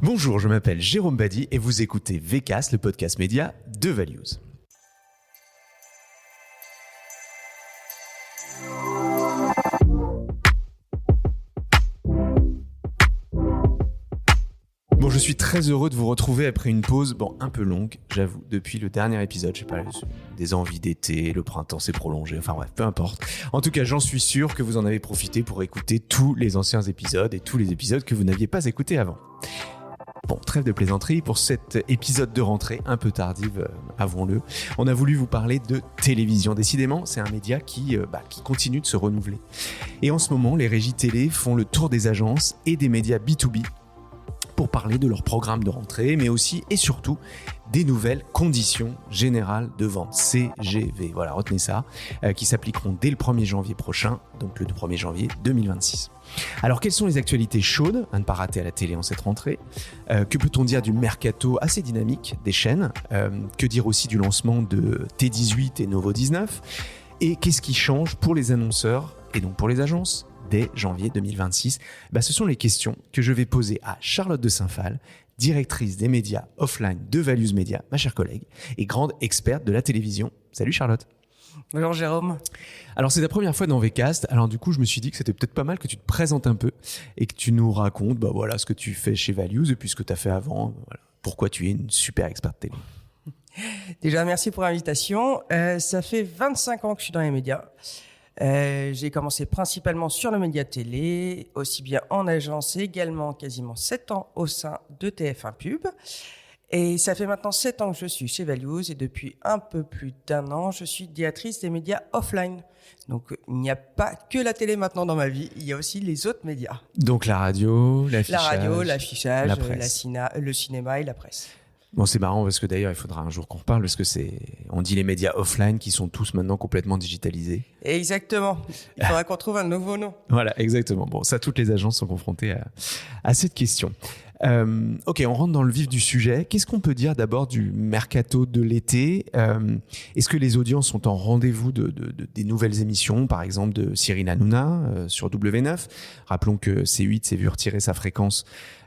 Bonjour, je m'appelle Jérôme Badi et vous écoutez VCast, le podcast média de Values. Bon, je suis très heureux de vous retrouver après une pause, un peu longue, j'avoue, depuis le dernier épisode, je sais pas, des envies d'été, le printemps s'est prolongé, enfin bref, peu importe. En tout cas, j'en suis sûr que vous en avez profité pour écouter tous les anciens épisodes et tous les épisodes que vous n'aviez pas écoutés avant. Bon, trêve de plaisanterie, pour cet épisode de rentrée un peu tardive, avouons-le, on a voulu vous parler de télévision. Décidément, c'est un média qui continue de se renouveler. Et en ce moment, les régies télé font le tour des agences et des médias B2B pour parler de leur programme de rentrée, mais aussi et surtout des nouvelles conditions générales de vente, CGV, voilà, retenez ça, qui s'appliqueront dès le 1er janvier prochain, donc le 1er janvier 2026. Alors, quelles sont les actualités chaudes à ne pas rater à la télé en cette rentrée ? Que peut-on dire du mercato assez dynamique des chaînes ? Que dire aussi du lancement de T18 et Novo 19 ? Et qu'est-ce qui change pour les annonceurs et donc pour les agences ? Dès janvier 2026, ce sont les questions que je vais poser à Charlotte de Saint-Phal, directrice des médias offline de Values Media, ma chère collègue, et grande experte de la télévision. Salut Charlotte. Bonjour Jérôme. Alors c'est ta première fois dans VCast, alors du coup je me suis dit que c'était peut-être pas mal que tu te présentes un peu et que tu nous racontes ce que tu fais chez Values et puis ce que tu as fait avant, pourquoi tu es une super experte télé. Déjà merci pour l'invitation. Ça fait 25 ans que je suis dans les médias. J'ai commencé principalement sur le média télé, aussi bien en agence et également quasiment 7 ans au sein de TF1 Pub. Et ça fait maintenant 7 ans que je suis chez Values et depuis un peu plus d'1 an, je suis directrice des médias offline. Donc il n'y a pas que la télé maintenant dans ma vie, il y a aussi les autres médias. Donc la radio, l'affichage, la presse. le cinéma et la presse. Bon, c'est marrant parce que d'ailleurs, il faudra un jour qu'on reparle parce que on dit les médias offline qui sont tous maintenant complètement digitalisés. Exactement. Il faudra qu'on trouve un nouveau nom. Voilà, exactement. Bon, ça, toutes les agences sont confrontées à cette question. Ok, on rentre dans le vif du sujet. Qu'est-ce qu'on peut dire d'abord du mercato de l'été ? Est-ce que les audiences sont en rendez-vous des nouvelles émissions, par exemple de Cyril Hanouna sur W9 ? Rappelons que C8 s'est vu retirer sa fréquence,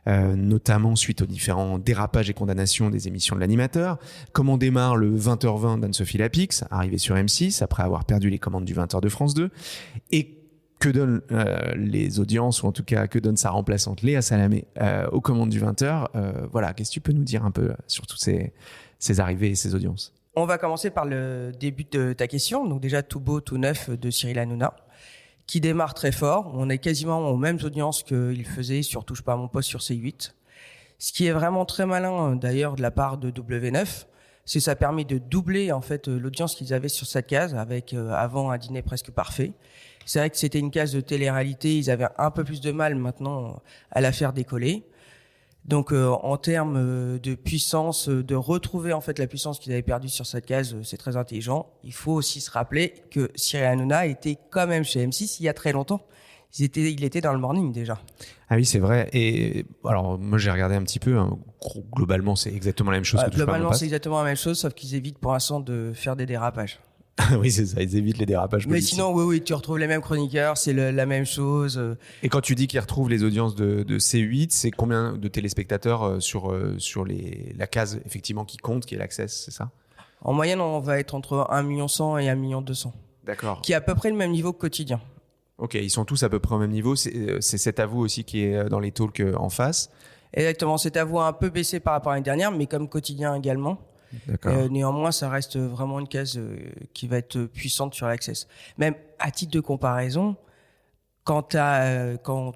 notamment suite aux différents dérapages et condamnations des émissions de l'animateur. Comment démarre le 20h20 d'Anne-Sophie Lapix, arrivé sur M6 après avoir perdu les commandes du 20h de France 2 ? Et que donnent les audiences, ou en tout cas que donne sa remplaçante Léa Salamé aux commandes du 20h. Qu'est-ce que tu peux nous dire un peu sur toutes ces arrivées et ces audiences ? On va commencer par le début de ta question. Donc déjà, tout beau, tout neuf de Cyril Hanouna, qui démarre très fort. On est quasiment aux mêmes audiences qu'il faisait sur Touche pas à mon poste sur C8. Ce qui est vraiment très malin d'ailleurs de la part de W9, c'est que ça permet de doubler en fait l'audience qu'ils avaient sur cette case avec avant un dîner presque parfait. C'est vrai que c'était une case de télé-réalité, ils avaient un peu plus de mal maintenant à la faire décoller. Donc en termes de puissance, de retrouver en fait la puissance qu'ils avaient perdue sur cette case, c'est très intelligent. Il faut aussi se rappeler que Cyril Hanouna était quand même chez M6 il y a très longtemps. Il était dans le morning déjà. Ah oui, c'est vrai. Et alors moi j'ai regardé un petit peu. Globalement, c'est exactement la même chose que Touche pas à mon poste. Globalement, c'est exactement la même chose, sauf qu'ils évitent pour l'instant de faire des dérapages. Oui, c'est ça, ils évitent les dérapages politiques. Mais sinon, oui, tu retrouves les mêmes chroniqueurs, c'est la même chose. Et quand tu dis qu'ils retrouvent les audiences de C8, c'est combien de téléspectateurs sur la case effectivement qui compte, qui est l'Access, c'est ça ? En moyenne, on va être entre 1,1 million et 1,2 million. D'accord. Qui est à peu près le même niveau que quotidien. Ok, ils sont tous à peu près au même niveau. C'est cet à vous aussi qui est dans les talks en face. Exactement, c'est à vous un peu baissé par rapport à l'année dernière, mais comme quotidien également. D'accord. Néanmoins, ça reste vraiment une case qui va être puissante sur l'Access. Même à titre de comparaison, quand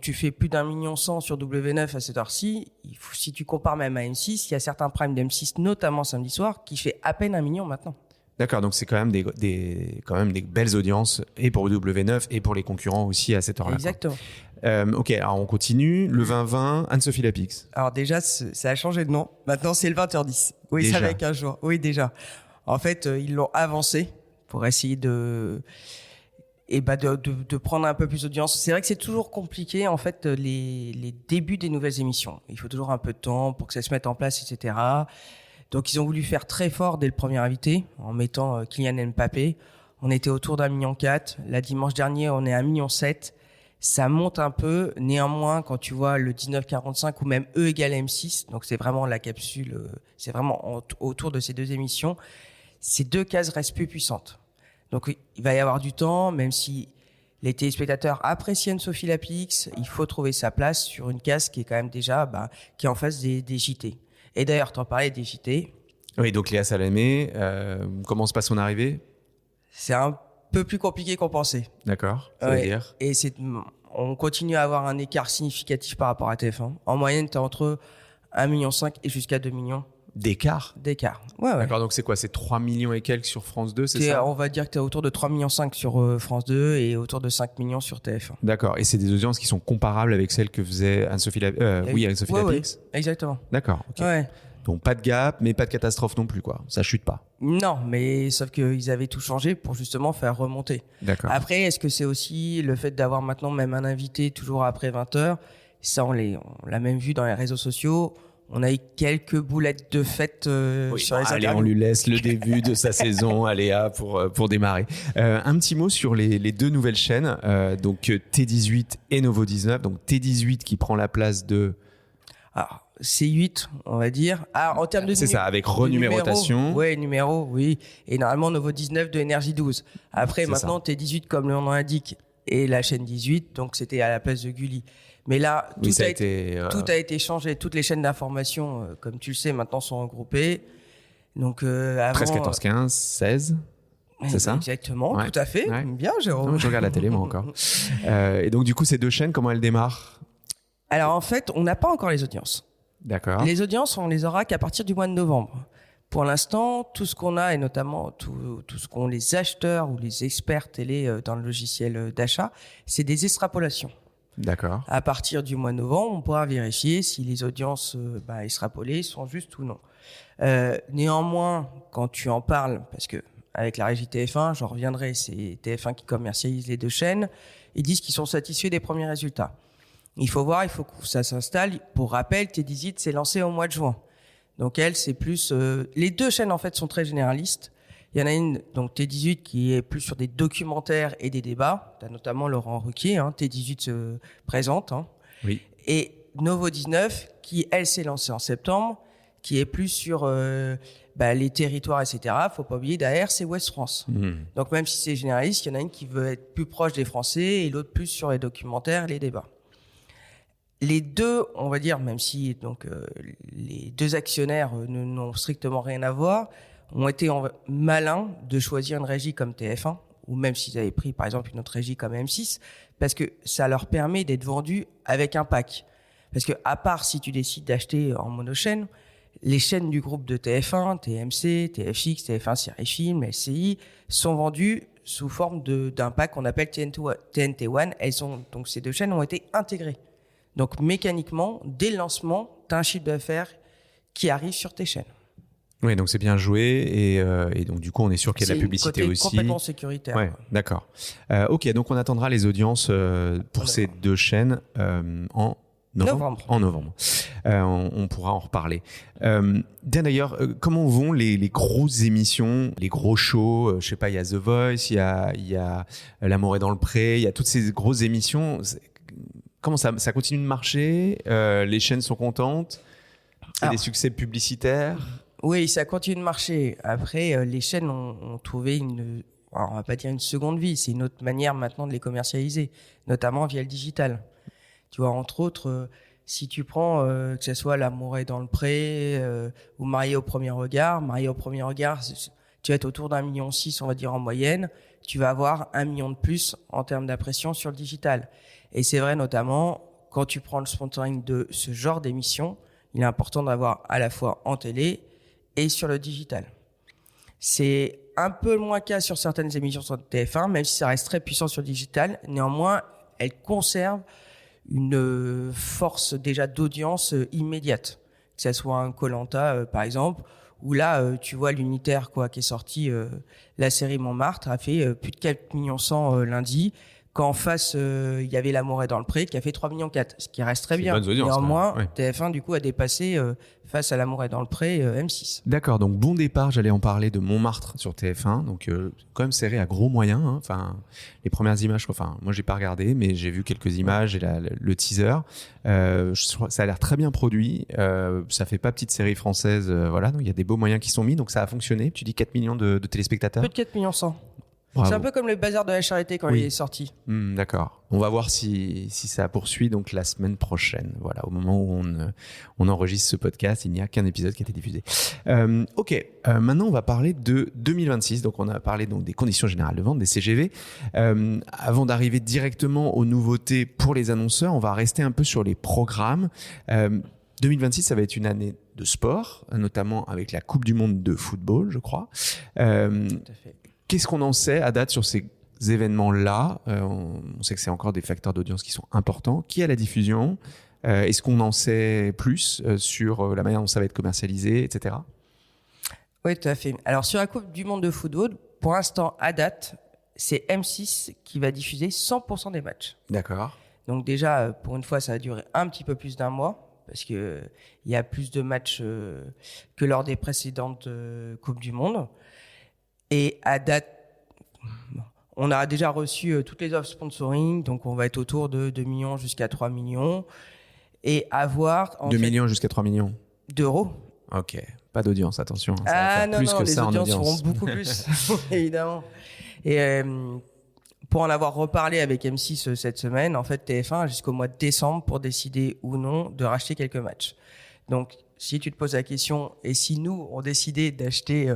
tu fais plus d'1,1 million sur W9 à cette heure-ci, si tu compares même à M6, il y a certains primes d'M6, notamment samedi soir, qui fait à peine 1 million maintenant. D'accord, donc c'est quand même des belles audiences et pour W9 et pour les concurrents aussi à cette heure-là. Exactement. Ok, alors on continue. Le 20-20, Anne-Sophie Lapix. Alors déjà, ça a changé de nom. Maintenant, c'est le 20h10. Oui, déjà. Ça fait 15 jours. Oui, déjà. En fait, ils l'ont avancé pour essayer de prendre un peu plus d'audience. C'est vrai que c'est toujours compliqué, en fait, les débuts des nouvelles émissions. Il faut toujours un peu de temps pour que ça se mette en place, etc. Donc, ils ont voulu faire très fort dès le premier invité, en mettant Kylian Mbappé. On était autour d'1,4 million. Là, dimanche dernier, on est à 1,7 million. Ça monte un peu. Néanmoins, quand tu vois le 19-45 ou même E égale M6, donc c'est vraiment la capsule, c'est vraiment autour de ces deux émissions, ces deux cases restent plus puissantes. Donc il va y avoir du temps, même si les téléspectateurs apprécient Anne-Sophie Lapix, il faut trouver sa place sur une case qui est quand même déjà, qui est en face des JT. Et d'ailleurs, t'en parlais des JT. Oui, donc Léa Salamé, comment se passe son arrivée? C'est un peu plus compliqué qu'on pensait. D'accord, ça veut dire. Et on continue à avoir un écart significatif par rapport à TF1. En moyenne, t'es entre 1,5 million et jusqu'à 2 millions. D'écart? Ouais. D'accord, donc c'est quoi? C'est 3 millions et quelques sur France 2, c'est ça? On va dire que t'es autour de 3,5 millions sur France 2 et autour de 5 millions sur TF1. D'accord, et c'est des audiences qui sont comparables avec celles que faisait Anne-Sophie Lapix? Ouais, exactement. D'accord, ok. Ouais. Donc pas de gap, mais pas de catastrophe non plus, quoi. Ça chute pas. Non, mais sauf qu'ils avaient tout changé pour justement faire remonter. D'accord. Après, est-ce que c'est aussi le fait d'avoir maintenant même un invité toujours après 20h? Ça, on l'a même vu dans les réseaux sociaux. On a eu quelques boulettes de fête sur les allez, interviews. on lui laisse le début de sa saison, Léa, pour démarrer. Un petit mot sur les deux nouvelles chaînes, donc T18 et Novo 19. Donc T18 qui prend la place de... Alors, C8, on va dire. En termes de c'est ça, avec renumérotation. Numéro, oui. Et normalement, Novo 19 de Énergie 12. Après, C'est maintenant, T18, comme le nom l'indique, et la chaîne 18, donc c'était à la place de Gulli. Mais là, tout a été changé. Toutes les chaînes d'information, comme tu le sais, maintenant sont regroupées. Donc, avant, 13, 14, 15, 16. C'est ça? Exactement, Ouais. Tout à fait. Ouais. Bien, Jérôme. Non, je regarde la télé, moi, encore. Et donc, du coup, ces deux chaînes, comment elles démarrent? Alors, en fait, on n'a pas encore les audiences. D'accord. Les audiences, on les aura qu'à partir du mois de novembre. Pour l'instant, tout ce qu'on a, et notamment tout ce qu'ont les acheteurs ou les experts télé dans le logiciel d'achat, c'est des extrapolations. D'accord. À partir du mois de novembre, on pourra vérifier si les audiences extrapolées sont justes ou non. Néanmoins, quand tu en parles, parce que avec la régie TF1, j'en reviendrai, c'est TF1 qui commercialise les deux chaînes, ils disent qu'ils sont satisfaits des premiers résultats. Il faut voir, il faut que ça s'installe. Pour rappel, T18 s'est lancé au mois de juin. Donc elle, c'est plus... les deux chaînes, en fait, sont très généralistes. Il y en a une, donc T18, qui est plus sur des documentaires et des débats. Tu as notamment Laurent Ruquier, T18 se présente. Oui. Et Novo 19, qui, elle, s'est lancée en septembre, qui est plus sur les territoires, etc. Faut pas oublier, derrière, c'est Ouest France. Donc même si c'est généraliste, il y en a une qui veut être plus proche des Français et l'autre plus sur les documentaires et les débats. Les deux, on va dire, même si les deux actionnaires n'ont strictement rien à voir, ont été malins de choisir une régie comme TF1, ou même s'ils avaient pris, par exemple, une autre régie comme M6, parce que ça leur permet d'être vendus avec un pack. Parce que, à part si tu décides d'acheter en monochaîne, les chaînes du groupe de TF1, TMC, TFX, TF1 Série Film, LCI, sont vendues sous forme d'un pack qu'on appelle TNT One. Donc ces deux chaînes ont été intégrées. Donc mécaniquement, dès le lancement, tu as un chiffre d'affaires qui arrive sur tes chaînes. Oui, donc c'est bien joué et donc du coup on est sûr qu'il y a de la publicité aussi. C'est complètement sécuritaire. Ouais, d'accord. Ok, donc on attendra les audiences pour ces deux chaînes en novembre. En novembre. On pourra en reparler. D'ailleurs, comment vont les grosses émissions, les gros shows? Je sais pas, il y a The Voice, il y a L'amour est dans le pré, il y a toutes ces grosses émissions. Comment ça continue de marcher? Les chaînes sont contentes? C'est des succès publicitaires? Oui, ça continue de marcher. Après, les chaînes ont trouvé on va pas dire une seconde vie, c'est une autre manière maintenant de les commercialiser, notamment via le digital. Tu vois, entre autres, si tu prends que ce soit L'amour est dans le pré ou Marié au premier regard, tu vas être autour d'1,6 million, on va dire en moyenne. Tu vas avoir 1 million de plus en termes d'impression sur le digital. Et c'est vrai notamment quand tu prends le sponsoring de ce genre d'émission, il est important d'avoir à la fois en télé et sur le digital. C'est un peu moins le cas sur certaines émissions sur TF1, même si ça reste très puissant sur le digital. Néanmoins, elles conservent une force déjà d'audience immédiate. Que ce soit un Koh-Lanta, par exemple, où là, tu vois l'unitaire qui est sorti, la série Montmartre, a fait plus de 4,1 millions lundi. qu'en face, il y avait L'amour est dans le pré qui a fait 3,4 millions, ce qui reste très C'est bien. bonnes audiences, Néanmoins, quand même. TF1 du coup a dépassé face à L'amour est dans le pré M6. D'accord, donc bon départ, j'allais en parler de Montmartre sur TF1, donc quand même serré à gros moyens. Hein. Enfin, les premières images, enfin, moi j'ai pas regardé, mais j'ai vu quelques images et le teaser. Ça a l'air très bien produit. Ça fait pas petite série française, voilà. Donc il y a des beaux moyens qui sont mis, donc ça a fonctionné. Tu dis 4 millions de téléspectateurs. Peu de 4 millions 100. Bravo. C'est un peu comme le bazar de la charité quand Oui. il est sorti. D'accord. On va voir si ça poursuit donc la semaine prochaine. Voilà, au moment où on enregistre ce podcast, il n'y a qu'un épisode qui a été diffusé. Ok. Maintenant, on va parler de 2026. Donc, on a parlé donc des conditions générales de vente, des CGV. Avant d'arriver directement aux nouveautés pour les annonceurs, on va rester un peu sur les programmes. 2026, ça va être une année de sport, notamment avec la Coupe du Monde de football, je crois. Tout à fait. Qu'est-ce qu'on en sait à date sur ces événements-là? On sait que c'est encore des facteurs d'audience qui sont importants. Qui a la diffusion? Est-ce qu'on en sait plus sur la manière dont ça va être commercialisé, etc.? Oui, tout à fait. Alors, sur la Coupe du Monde de football, pour l'instant, à date, c'est M6 qui va diffuser 100% des matchs. D'accord. Donc déjà, pour une fois, ça va durer un petit peu plus d'un mois, parce que il y a plus de matchs que lors des précédentes Coupes du Monde. Et à date, on a déjà reçu toutes les offres sponsoring, donc on va être autour de 2 millions jusqu'à 3 millions. Et avoir 2 millions jusqu'à 3 millions d'euros. Ok, pas d'audience, attention. Ça va faire Non, plus non, que les ça en audiences audience. seront beaucoup plus, évidemment. Et pour en avoir reparlé avec M6 cette semaine, en fait, TF1 a jusqu'au mois de décembre pour décider ou non de racheter quelques matchs. Donc, si tu te poses la question, et si nous, on décidait d'acheter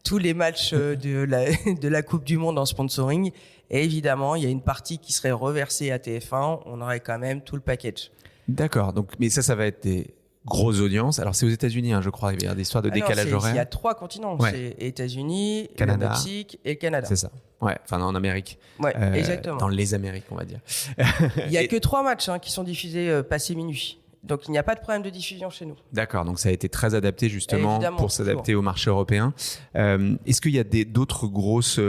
tous les matchs de la Coupe du Monde en sponsoring, évidemment, il y a une partie qui serait reversée à TF1, on aurait quand même tout le package. D'accord, donc, mais ça va être des grosses audiences. Alors, c'est aux États-Unis, hein, je crois, il y a des histoires de décalage horaire. Il y a 3 continents, Ouais. c'est États-Unis, Canada. le Mexique et le Canada. C'est ça. Ouais, enfin en Amérique. Ouais, exactement. Dans les Amériques, on va dire. Il y a que 3 matchs qui sont diffusés passé minuit. Donc, il n'y a pas de problème de diffusion chez nous. D'accord, donc ça a été très adapté justement Évidemment, pour s'adapter au marché européen. Est-ce qu'il y a d'autres grosses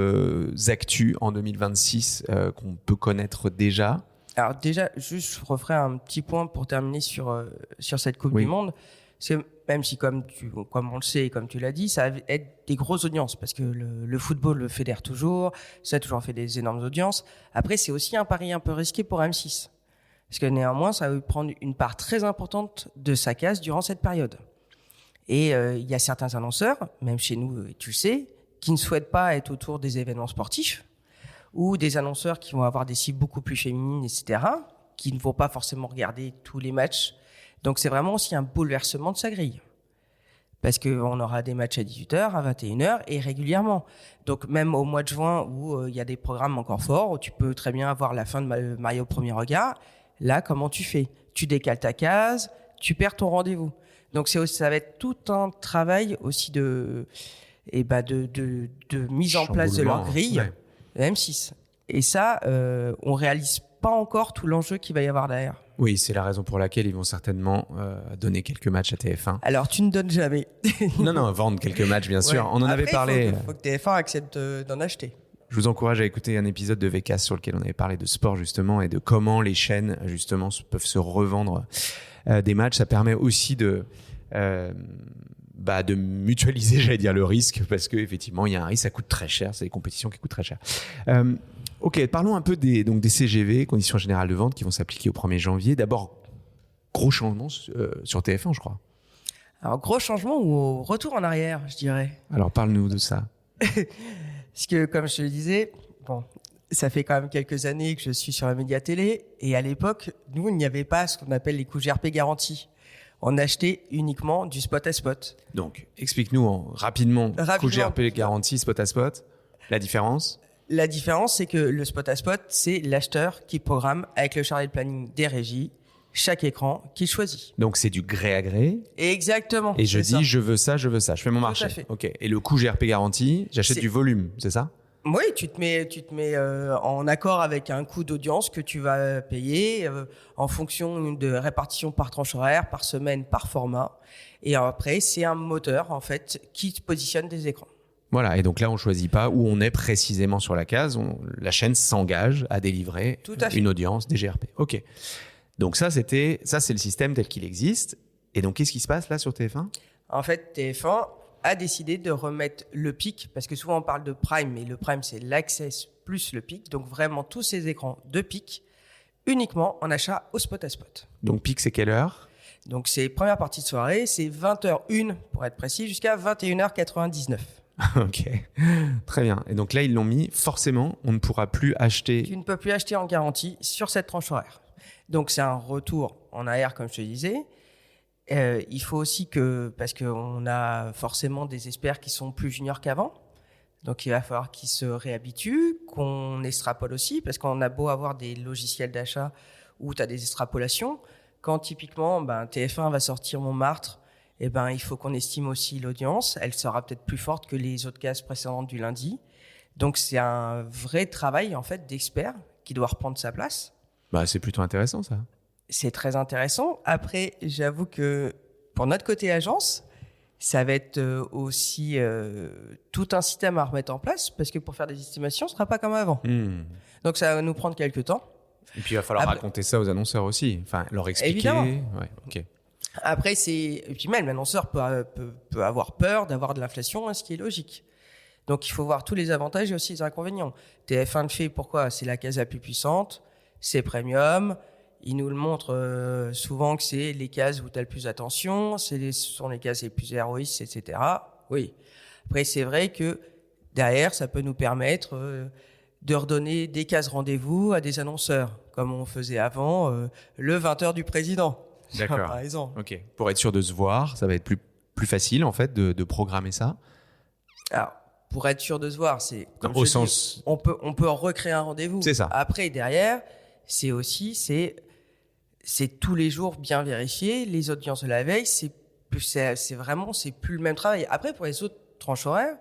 actus en 2026 qu'on peut connaître déjà? Alors déjà, juste, je referai un petit point pour terminer sur cette Coupe Oui. du Monde. C'est même si, comme on le sait et comme tu l'as dit, ça va être des grosses audiences parce que le football le fédère toujours, ça a toujours fait des énormes audiences. Après, c'est aussi un pari un peu risqué pour M6. Parce que néanmoins, ça va prendre une part très importante de sa case durant cette période. Et il y a certains annonceurs, même chez nous, tu le sais, qui ne souhaitent pas être autour des événements sportifs, ou des annonceurs qui vont avoir des cibles beaucoup plus féminines, etc., qui ne vont pas forcément regarder tous les matchs. Donc c'est vraiment aussi un bouleversement de sa grille. Parce qu'on aura des matchs à 18h, à 21h et régulièrement. Donc même au mois de juin où il y a des programmes encore forts, où tu peux très bien avoir la fin de Mario au premier regard, là comment tu fais? Tu décales ta case, tu perds ton rendez-vous. Donc ça va être tout un travail aussi de mise en place de leur grille, Ouais. M6. Et ça, on réalise pas encore tout l'enjeu qu'il va y avoir derrière. Oui, c'est la raison pour laquelle ils vont certainement donner quelques matchs à TF1. Alors, tu ne donnes jamais. Non, vendre quelques matchs, bien sûr. Ouais. On en avait Après, parlé. Il faut que TF1 accepte d'en acheter. Je vous encourage à écouter un épisode de VCAS sur lequel on avait parlé de sport justement et de comment les chaînes justement peuvent se revendre des matchs. Ça permet aussi de mutualiser, j'allais dire, le risque parce que effectivement il y a un risque, ça coûte très cher, c'est des compétitions qui coûtent très cher. Ok, parlons un peu des CGV, conditions générales de vente, qui vont s'appliquer au 1er janvier. D'abord, gros changement sur TF1, je crois. Alors, gros changement ou retour en arrière, je dirais. Alors parle-nous de ça. Parce que, comme je te le disais, bon, ça fait quand même quelques années que je suis sur la média télé. Et à l'époque, nous, il n'y avait pas ce qu'on appelle les coûts GRP garantis. On achetait uniquement du spot à spot. Donc, explique-nous rapidement, coût GRP garantie, spot à spot, la différence. La différence, c'est que le spot à spot, c'est l'acheteur qui programme avec le chargé de planning des régies chaque écran qu'il choisit. Donc, c'est du gré à gré. Exactement. Et je dis, je veux ça, je fais mon marché. Tout à fait. Ok. Et le coût GRP garantie, j'achète du volume, c'est ça? Oui, tu te mets en accord avec un coût d'audience que tu vas payer en fonction de répartition par tranche horaire, par semaine, par format. Et après, c'est un moteur en fait qui te positionne des écrans. Voilà, et donc là, on choisit pas où on est précisément sur la case. La chaîne s'engage à délivrer une audience DGRP. OK. Donc ça, c'est le système tel qu'il existe. Et donc, qu'est-ce qui se passe là sur TF1 ? En fait, TF1 a décidé de remettre le pic, parce que souvent on parle de Prime, mais le Prime, c'est l'Access plus le pic. Donc vraiment, tous ces écrans de pic, uniquement en achat au spot à spot. Donc pic, c'est quelle heure ? Donc c'est première partie de soirée, c'est 20h01 pour être précis, jusqu'à 21h99. OK, très bien. Et donc là, ils l'ont mis, forcément, on ne pourra plus acheter... Tu ne peux plus acheter en garantie sur cette tranche horaire. Donc c'est un retour en arrière, comme je te disais. Il faut aussi parce qu'on a forcément des experts qui sont plus juniors qu'avant, donc il va falloir qu'ils se réhabituent, qu'on extrapole aussi, parce qu'on a beau avoir des logiciels d'achat où tu as des extrapolations. Quand typiquement TF1 va sortir Montmartre, il faut qu'on estime aussi l'audience. Elle sera peut-être plus forte que les autres cases précédentes du lundi. Donc c'est un vrai travail en fait d'expert qui doit reprendre sa place. C'est plutôt intéressant ça. C'est très intéressant. Après, j'avoue que pour notre côté agence, ça va être aussi tout un système à remettre en place, parce que pour faire des estimations, ce ne sera pas comme avant. Donc ça va nous prendre quelques temps. Et puis il va falloir raconter ça aux annonceurs aussi, enfin leur expliquer. Évidemment. Ouais, OK. Après, et puis même l'annonceur peut avoir peur d'avoir de l'inflation, ce qui est logique. Donc il faut voir tous les avantages et aussi les inconvénients. TF1 le fait, pourquoi ? C'est la case la plus puissante, c'est premium. Il nous le montre souvent que c'est les cases où tu as le plus d'attention, ce sont les cases les plus héroïstes, etc. Oui. Après, c'est vrai que derrière, ça peut nous permettre de redonner des cases rendez-vous à des annonceurs, comme on faisait avant, le 20h du président. D'accord. Par exemple. OK. Pour être sûr de se voir, ça va être plus facile en fait de programmer ça. Alors, pour être sûr de se voir, c'est comme au sens dis, on peut recréer un rendez-vous. C'est ça. Après, derrière, c'est tous les jours bien vérifié. Les audiences de la veille, c'est plus le même travail. Après, pour les autres tranches horaires,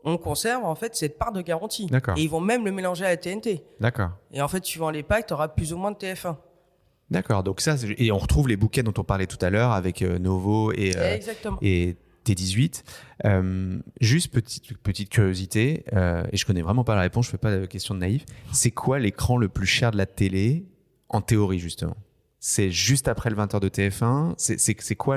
on conserve en fait cette part de garantie. D'accord. Et ils vont même le mélanger à la TNT. D'accord. Et en fait, suivant les packs, tu auras plus ou moins de TF1. D'accord. Donc ça, et on retrouve les bouquets dont on parlait tout à l'heure avec Novo et T18. Juste petite curiosité, et je connais vraiment pas la réponse, je fais pas de question de naïf. C'est quoi l'écran le plus cher de la télé en théorie justement ? C'est juste après le 20h de TF1 ? C'est quoi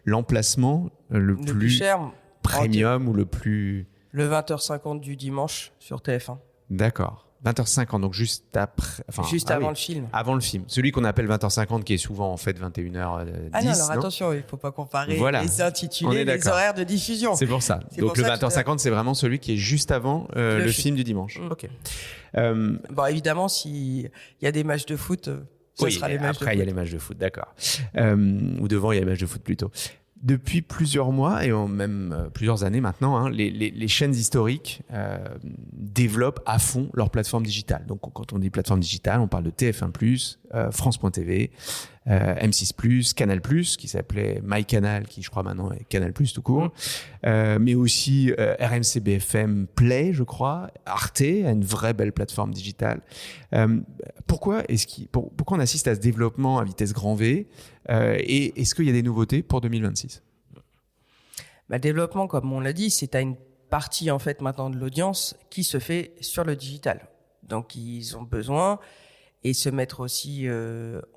l'emplacement le plus cher premium ou le plus... Le 20h50 du dimanche sur TF1. D'accord. 20h50, donc juste après... avant le film. Avant le film. Celui qu'on appelle 20h50, qui est souvent en fait 21h10. Ah non, alors attention, il ne faut pas comparer les intitulés, les horaires de diffusion. C'est pour ça. Donc le 20h50, c'est vraiment celui qui est juste avant le film du dimanche. OK. Évidemment, s'il y a des matchs de foot, ce sera les matchs de foot. Après, il y a les matchs de foot, d'accord. Ou devant, il y a les matchs de foot plutôt. Depuis plusieurs mois et même plusieurs années maintenant, les chaînes historiques développent à fond leur plateforme digitale. Donc, quand on dit plateforme digitale, on parle de TF1+, France.tv, M6+, Canal+, qui s'appelait MyCanal, qui je crois maintenant est Canal+, tout court, mais aussi RMC BFM Play, je crois, Arte, une vraie belle plateforme digitale. Pourquoi on assiste à ce développement à vitesse grand V et est-ce qu'il y a des nouveautés pour 2026 ? Le développement, comme on l'a dit, c'est à une partie en fait maintenant de l'audience qui se fait sur le digital. Donc ils ont besoin et se mettre aussi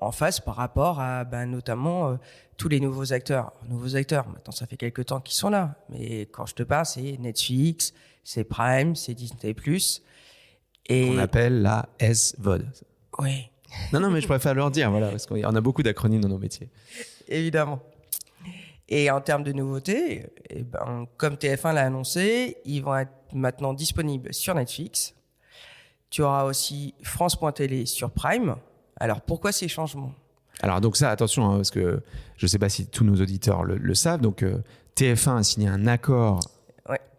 en face par rapport à notamment tous les nouveaux acteurs. Maintenant ça fait quelques temps qu'ils sont là, mais quand je te parle, c'est Netflix, c'est Prime, c'est Disney+. Et on appelle la SVOD. Oui. Non, mais je préfère leur dire, voilà, parce qu'on a beaucoup d'acronymes dans nos métiers. Évidemment. Et en termes de nouveautés, comme TF1 l'a annoncé, ils vont être maintenant disponibles sur Netflix. Tu auras aussi France.tv sur Prime. Alors, pourquoi ces changements ? Alors, donc ça, attention, parce que je ne sais pas si tous nos auditeurs le savent. Donc, TF1 a signé un accord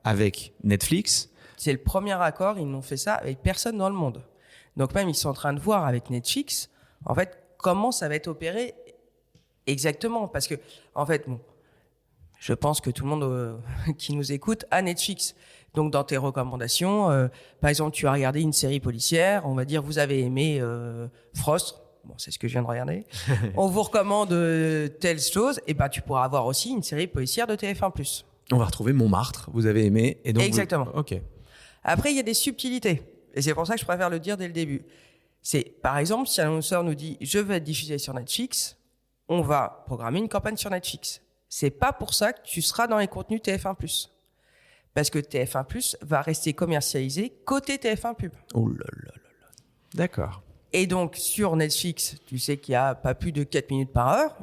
avec Netflix. C'est le premier accord, ils n'ont fait ça avec personne dans le monde. Donc même, ils sont en train de voir avec Netflix, en fait, comment ça va être opéré exactement. Parce que, en fait, je pense que tout le monde qui nous écoute a Netflix. Donc, dans tes recommandations, par exemple, tu as regardé une série policière, on va dire, vous avez aimé Frost. Bon, c'est ce que je viens de regarder. On vous recommande telle chose, et tu pourras avoir aussi une série policière de TF1+. On va retrouver Montmartre, vous avez aimé. Et donc Exactement. Ok. Après, il y a des subtilités. Et c'est pour ça que je préfère le dire dès le début. C'est, par exemple, si un annonceur nous dit « je veux être diffusé sur Netflix », on va programmer une campagne sur Netflix. C'est pas pour ça que tu seras dans les contenus TF1+. Parce que TF1+, va rester commercialisé côté TF1 Pub. Oh là là là là. D'accord. Et donc, sur Netflix, tu sais qu'il n'y a pas plus de 4 minutes par heure.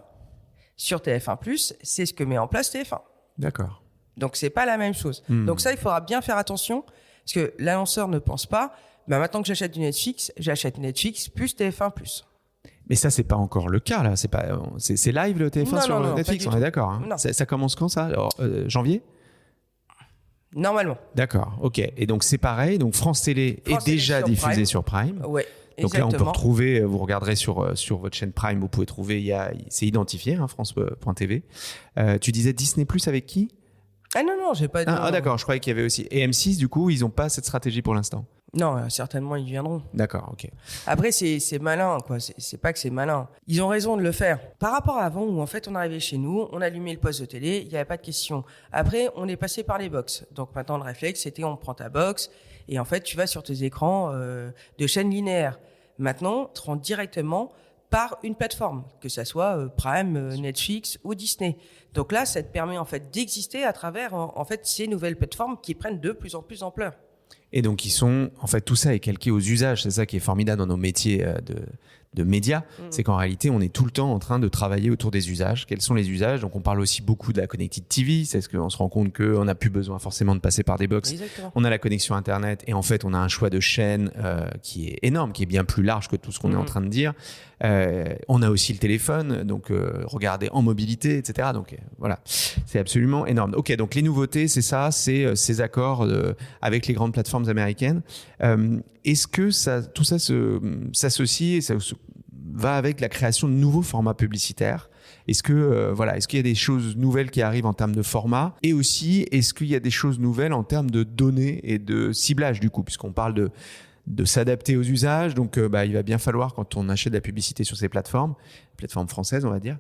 Sur TF1+, c'est ce que met en place TF1. D'accord. Donc, c'est pas la même chose. Donc ça, il faudra bien faire attention, parce que l'annonceur ne pense pas, maintenant que j'achète du Netflix, j'achète Netflix plus TF1+. Mais ça, c'est pas encore le cas, là. C'est live, le TF1 sur Netflix, on est d'accord. Hein. Ça commence quand, ça? Alors, janvier? Normalement. D'accord, ok. Et donc, c'est pareil. Donc, France Télé est déjà diffusé sur Prime. Ouais. Donc exactement. là, on peut retrouver, vous regarderez sur votre chaîne Prime, vous pouvez trouver, c'est identifié, hein, France.tv. Tu disais Disney Plus avec qui? Ah non, j'ai pas dit. Ah, d'accord, je croyais qu'il y avait aussi. Et M6, du coup, ils n'ont pas cette stratégie pour l'instant. Non, certainement, ils viendront. D'accord, ok. Après, c'est malin, quoi. C'est pas que c'est malin. Ils ont raison de le faire. Par rapport à avant, où en fait, on arrivait chez nous, on allumait le poste de télé, il n'y avait pas de question. Après, on est passé par les box. Donc maintenant, le réflexe, c'était on prend ta box et en fait, tu vas sur tes écrans de chaîne linéaire. Maintenant, tu rentres directement par une plateforme, que ça soit Prime, Netflix ou Disney. Donc là, ça te permet en fait d'exister à travers en fait ces nouvelles plateformes qui prennent de plus en plus d'ampleur. Et donc, en fait, tout ça est calqué aux usages. C'est ça qui est formidable dans nos métiers de médias. C'est qu'en réalité, on est tout le temps en train de travailler autour des usages. Quels sont les usages? Donc, on parle aussi beaucoup de la Connected TV. C'est ce qu'on se rend compte qu'on n'a plus besoin forcément de passer par des box. Exactement. On a la connexion Internet et en fait, on a un choix de chaînes qui est énorme, qui est bien plus large que tout ce qu'on est en train de dire. On a aussi le téléphone, donc regarder en mobilité, etc. Donc voilà, c'est absolument énorme. Ok, donc les nouveautés, c'est ça, c'est ces accords avec les grandes plateformes américaines. Est-ce que tout ça s'associe et ça va avec la création de nouveaux formats publicitaires? Est-ce qu'il y a des choses nouvelles qui arrivent en termes de format? Et aussi, est-ce qu'il y a des choses nouvelles en termes de données et de ciblage, du coup, puisqu'on parle de s'adapter aux usages. Donc, il va bien falloir, quand on achète de la publicité sur ces plateformes françaises, on va dire,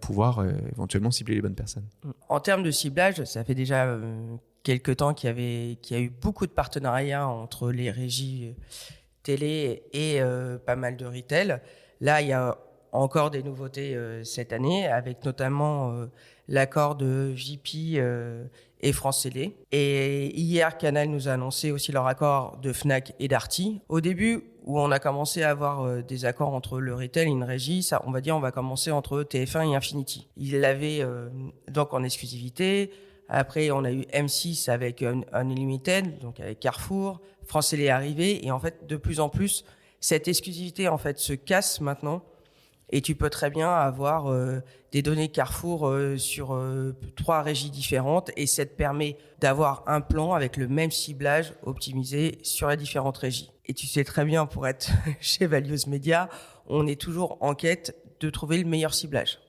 pouvoir éventuellement cibler les bonnes personnes. En termes de ciblage, ça fait déjà quelques temps qu'il y a eu beaucoup de partenariats entre les régies télé et pas mal de retail. Là, il y a encore des nouveautés cette année, avec notamment l'accord de JP et France Télé. Et hier, Canal nous a annoncé aussi leur accord de Fnac et Darty. Au début, où on a commencé à avoir des accords entre le retail et une régie, ça, on va commencer entre TF1 et Infinity. Ils l'avaient donc en exclusivité. Après, on a eu M6 avec Unlimited, donc avec Carrefour. France Télé est arrivé. Et en fait, de plus en plus, cette exclusivité en fait se casse maintenant. Et tu peux très bien avoir des données Carrefour sur 3 régies différentes. Et ça te permet d'avoir un plan avec le même ciblage optimisé sur les différentes régies. Et tu sais très bien, pour être chez Values Media, on est toujours en quête de trouver le meilleur ciblage.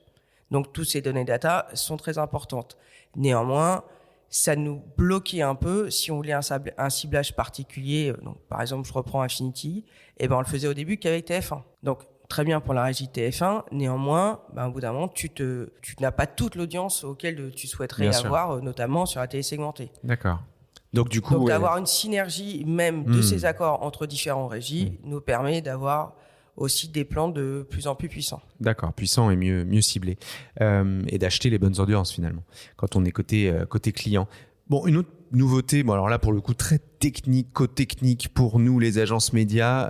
Donc, toutes ces données data sont très importantes. Néanmoins, ça nous bloquait un peu si on voulait un ciblage particulier. Donc, par exemple, je reprends Infinity. On le faisait au début qu'avec TF1. Donc, très bien pour la régie TF1. Néanmoins, au bout d'un moment, tu n'as pas toute l'audience auquel tu souhaiterais avoir, notamment sur la télé segmentée. D'accord. Donc, du coup, d'avoir une synergie même de ces accords entre différentes régies nous permet d'avoir aussi des plans de plus en plus puissants. D'accord, puissants et mieux ciblés. Et d'acheter les bonnes audiences, finalement, quand on est côté client. Bon, une autre nouveauté, alors là, pour le coup, très technique pour nous, les agences médias.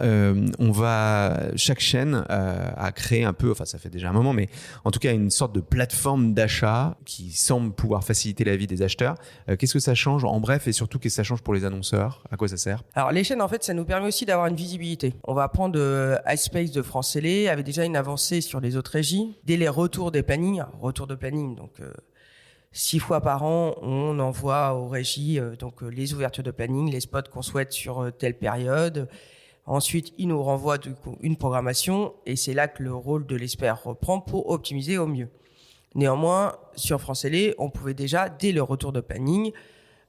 Chaque chaîne a créé un peu, enfin, ça fait déjà un moment, mais en tout cas, une sorte de plateforme d'achat qui semble pouvoir faciliter la vie des acheteurs. Qu'est-ce que ça change, en bref, et surtout, qu'est-ce que ça change pour les annonceurs? À quoi ça sert? Alors, les chaînes, en fait, ça nous permet aussi d'avoir une visibilité. On va prendre iSpace de France Télé, avait déjà une avancée sur les autres régies. Dès les retours de planning, donc 6 fois par an, on envoie aux régies les ouvertures de planning, les spots qu'on souhaite sur telle période. Ensuite, ils nous renvoient une programmation et c'est là que le rôle de l'expert reprend pour optimiser au mieux. Néanmoins, sur France Télé, on pouvait déjà, dès le retour de planning,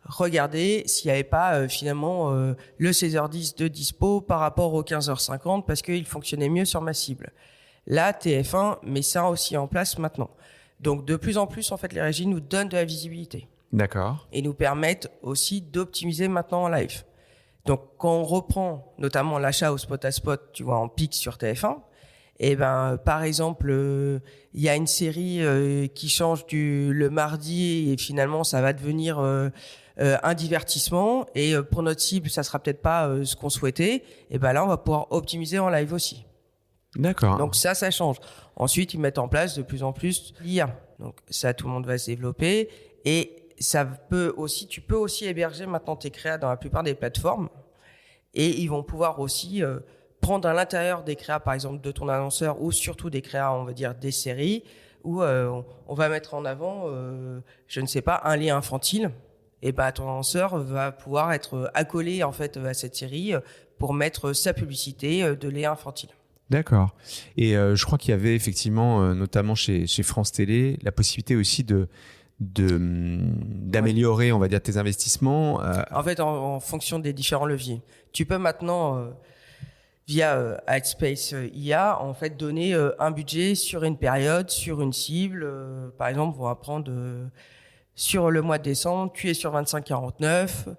regarder s'il n'y avait pas finalement le 16h10 de dispo par rapport au 15h50 parce qu'il fonctionnait mieux sur ma cible. Là, TF1 met ça aussi en place maintenant. Donc, de plus en plus, en fait, les régies nous donnent de la visibilité. D'accord. et nous permettent aussi d'optimiser maintenant en live. Donc, quand on reprend notamment l'achat au spot à spot, tu vois, en pic sur TF1, et ben, par exemple, il y a une série qui change le mardi et finalement, ça va devenir un divertissement. Et pour notre cible, ça sera peut-être pas ce qu'on souhaitait. Et ben là, on va pouvoir optimiser en live aussi. D'accord. Donc ça change. Ensuite, ils mettent en place de plus en plus l'IA. Donc ça, tout le monde va se développer. Et tu peux aussi héberger maintenant tes créas dans la plupart des plateformes. Et ils vont pouvoir aussi prendre à l'intérieur des créas, par exemple, de ton annonceur ou surtout des créas, on va dire, des séries, où on va mettre en avant, je ne sais pas, un lien infantile. Et ben, ton annonceur va pouvoir être accolé en fait à cette série pour mettre sa publicité de lien infantile. D'accord. Et je crois qu'il y avait effectivement, notamment chez France Télé, la possibilité aussi d'améliorer, on va dire, tes investissements. En fait, en fonction des différents leviers. Tu peux maintenant, via AdSpace IA, en fait, donner un budget sur une période, sur une cible. Par exemple, on va prendre sur le mois de décembre, tu es sur 25,49,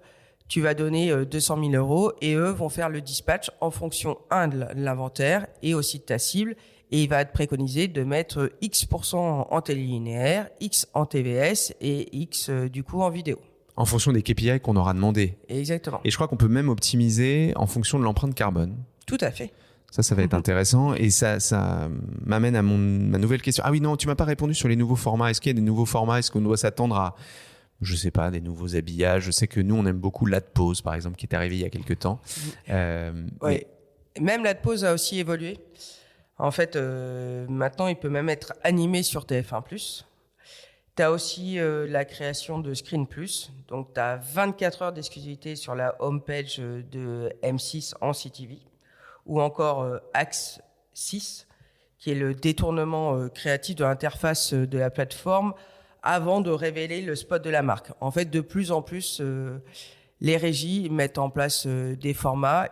tu vas donner 200 000 euros et eux vont faire le dispatch en fonction, de l'inventaire et aussi de ta cible. Et il va être préconisé de mettre X% en télélinéaire, X en TVS et X du coup en vidéo. En fonction des KPI qu'on aura demandé. Exactement. Et je crois qu'on peut même optimiser en fonction de l'empreinte carbone. Tout à fait. Ça va être intéressant. Et ça m'amène à ma nouvelle question. Ah oui, non, tu m'as pas répondu sur les nouveaux formats. Est-ce qu'il y a des nouveaux formats? Est-ce qu'on doit s'attendre à, je sais pas, des nouveaux habillages? Je sais que nous, on aime beaucoup l'AdPose, par exemple, qui est arrivé il y a quelques temps. Oui. Même l'AdPose a aussi évolué. En fait, maintenant, il peut même être animé sur TF1+. Tu as aussi la création de Screen+. Donc, tu as 24 heures d'exclusivité sur la homepage de M6 en CTV. Ou encore Axe 6, qui est le détournement créatif de l'interface de la plateforme avant de révéler le spot de la marque. En fait, de plus en plus, les régies mettent en place des formats.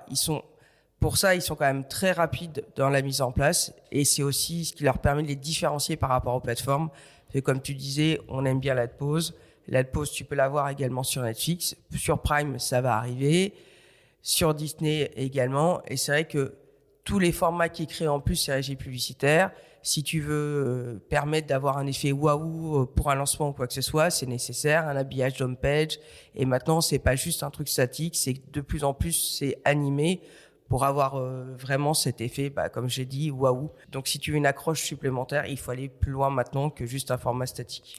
Pour ça, ils sont quand même très rapides dans la mise en place et c'est aussi ce qui leur permet de les différencier par rapport aux plateformes. Et comme tu disais, on aime bien l'AdPose. L'AdPose, tu peux l'avoir également sur Netflix. Sur Prime, ça va arriver. Sur Disney également. Et c'est vrai que tous les formats qui créent en plus ces régies publicitaires, si tu veux permettre d'avoir un effet waouh pour un lancement ou quoi que ce soit, c'est nécessaire, un habillage d'home page. Et maintenant, c'est pas juste un truc statique, c'est de plus en plus, c'est animé pour avoir vraiment cet effet, comme j'ai dit, waouh. Donc, si tu veux une accroche supplémentaire, il faut aller plus loin maintenant que juste un format statique.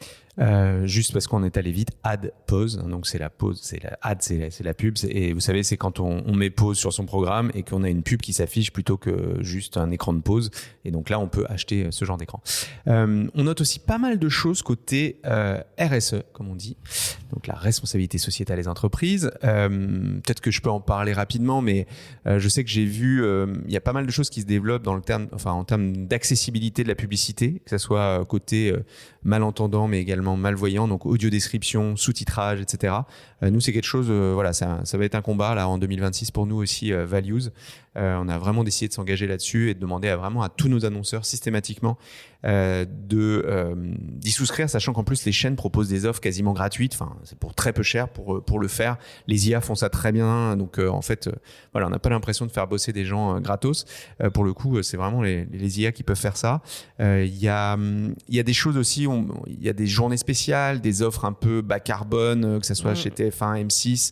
Juste parce qu'on est allé vite, AdPause, donc c'est la pause, c'est la pub, et vous savez, c'est quand on met pause sur son programme et qu'on a une pub qui s'affiche plutôt que juste un écran de pause, et donc là on peut acheter ce genre d'écran. On note aussi pas mal de choses côté RSE, comme on dit, donc la responsabilité sociétale des entreprises. Peut-être que je peux en parler rapidement, mais je sais que j'ai vu, il y a pas mal de choses qui se développent en termes d'accessibilité de la publicité, que ça soit côté malentendant, mais également malvoyant, donc audio description, sous-titrage, etc. Nous, c'est quelque chose, ça va être un combat là en 2026 pour nous aussi, Values. On a vraiment décidé de s'engager là-dessus et de demander à tous nos annonceurs systématiquement d'y souscrire, sachant qu'en plus les chaînes proposent des offres quasiment gratuites. Enfin, c'est pour très peu cher pour le faire. Les IA font ça très bien, donc en fait, on n'a pas l'impression de faire bosser des gens gratos. Pour le coup, c'est vraiment les IA qui peuvent faire ça. Il y a des choses aussi. Il y a des journées spéciales, des offres un peu bas carbone, que ça soit chez TF1, M6.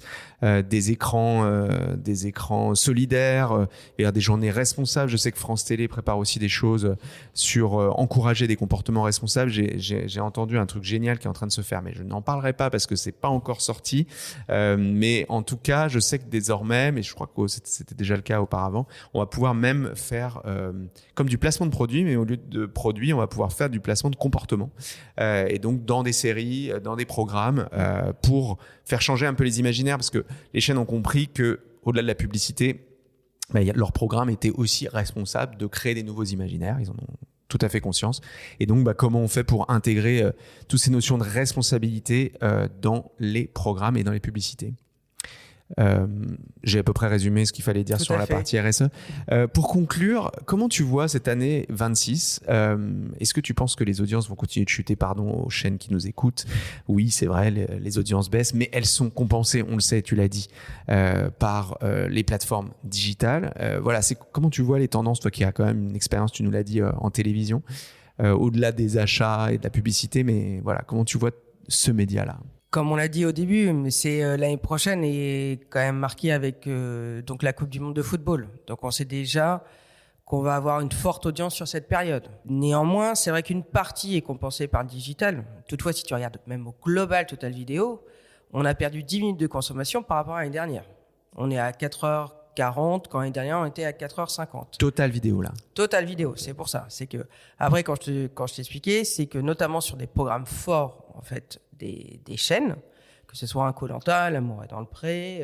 Des écrans solidaires, et des journées responsables. Je sais que France Télé prépare aussi des choses sur encourager des comportements responsables. J'ai entendu un truc génial qui est en train de se faire, mais je n'en parlerai pas parce que c'est pas encore sorti. Mais en tout cas, je sais que désormais, mais je crois que c'était déjà le cas auparavant, on va pouvoir même faire comme du placement de produits, mais au lieu de produits, on va pouvoir faire du placement de comportements. Et donc dans des séries, dans des programmes, pour faire changer un peu les imaginaires, parce que les chaînes ont compris que, au-delà de la publicité, leur programme était aussi responsable de créer des nouveaux imaginaires. Ils en ont tout à fait conscience. Et donc, comment on fait pour intégrer toutes ces notions de responsabilité dans les programmes et dans les publicités? J'ai à peu près résumé ce qu'il fallait dire sur la partie RSE. Pour conclure, comment tu vois cette année 26 ? Est-ce que tu penses que les audiences vont continuer de chuter, pardon, aux chaînes qui nous écoutent ? Oui, c'est vrai, les audiences baissent, mais elles sont compensées, on le sait, tu l'as dit, par les plateformes digitales. Voilà, comment tu vois les tendances, toi qui as quand même une expérience, tu nous l'as dit, en télévision, au-delà des achats et de la publicité, mais voilà, comment tu vois ce média-là ? Comme on l'a dit au début, c'est l'année prochaine est quand même marquée avec donc la Coupe du Monde de football. Donc on sait déjà qu'on va avoir une forte audience sur cette période. Néanmoins, c'est vrai qu'une partie est compensée par le digital. Toutefois, si tu regardes même au global Total Vidéo, on a perdu 10 minutes de consommation par rapport à l'année dernière. On est à 4h40 quand l'année dernière on était à 4h50. Total Vidéo là. Total Vidéo, c'est pour ça. C'est que après quand je t'expliquais, c'est que notamment sur des programmes forts en fait des chaînes, que ce soit un Koh-Lanta, L'amour est dans le pré,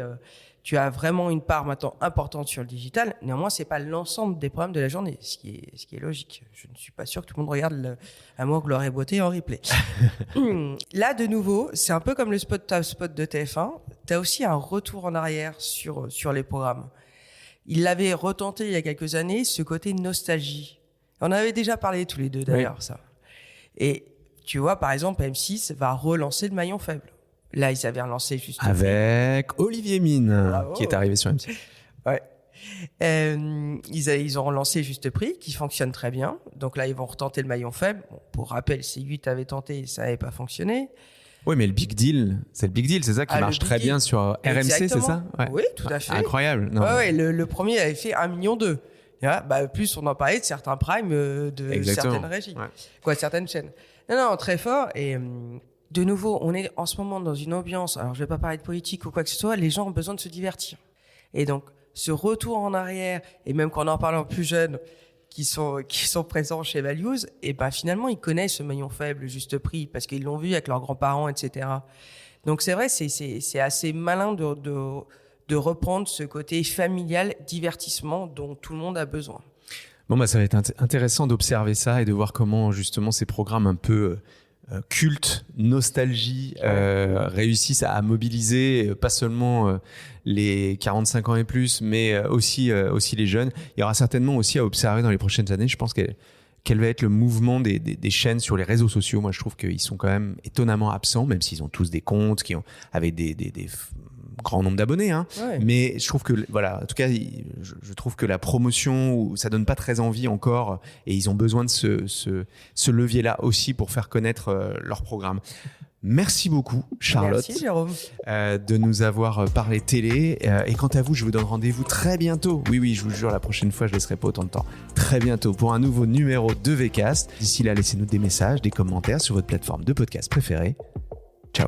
tu as vraiment une part maintenant importante sur le digital. Néanmoins, c'est pas l'ensemble des programmes de la journée, ce qui est logique. Je ne suis pas sûr que tout le monde regarde Amour, gloire et beauté en replay. Là, de nouveau, c'est un peu comme le spot de TF1. Tu as aussi un retour en arrière sur les programmes. Il l'avait retenté il y a quelques années, ce côté nostalgie. On avait déjà parlé tous les deux d'ailleurs, oui. Ça. Et tu vois, par exemple, M6 va relancer le maillon faible. Là, ils avaient relancé juste avec Olivier Mine, qui est arrivé sur M6. Ouais. Ils ont relancé Juste Prix, qui fonctionne très bien. Donc là, ils vont retenter le maillon faible. Bon, pour rappel, C8 avait tenté, ça n'avait pas fonctionné. Oui, mais le Big Deal, c'est ça qui marche très bien sur RMC, exactement. C'est ça ? Ouais. Oui, tout à fait. Incroyable. Ouais, le premier avait fait 1,2 million. Plus on en parlait de certains primes, de exactement. Certaines régies, certaines chaînes. Non, très fort. Et de nouveau, on est en ce moment dans une ambiance, alors je vais pas parler de politique ou quoi que ce soit, les gens ont besoin de se divertir. Et donc, ce retour en arrière, et même quand on en parle en plus jeunes, qui sont présents chez Values, et finalement, ils connaissent ce maillon faible, Juste Prix, parce qu'ils l'ont vu avec leurs grands-parents, etc. Donc, c'est vrai, c'est assez malin de reprendre ce côté familial, divertissement dont tout le monde a besoin. Bon, ça va être intéressant d'observer ça et de voir comment, justement, ces programmes un peu culte, nostalgie, réussissent à mobiliser pas seulement les 45 ans et plus, mais aussi les jeunes. Il y aura certainement aussi à observer dans les prochaines années, je pense, quel va être le mouvement des chaînes sur les réseaux sociaux. Moi, je trouve qu'ils sont quand même étonnamment absents, même s'ils ont tous des comptes avec des grand nombre d'abonnés, hein. Ouais. Mais je trouve que, voilà, en tout cas, je trouve que la promotion, ça donne pas très envie encore, et ils ont besoin de ce levier-là aussi pour faire connaître leur programme. Merci beaucoup, Charlotte. Merci, Jérôme. De nous avoir parlé télé. Et quant à vous, je vous donne rendez-vous très bientôt. Oui, je vous jure, la prochaine fois, je laisserai pas autant de temps. Très bientôt pour un nouveau numéro de VCast. D'ici là, laissez-nous des messages, des commentaires sur votre plateforme de podcast préférée. Ciao.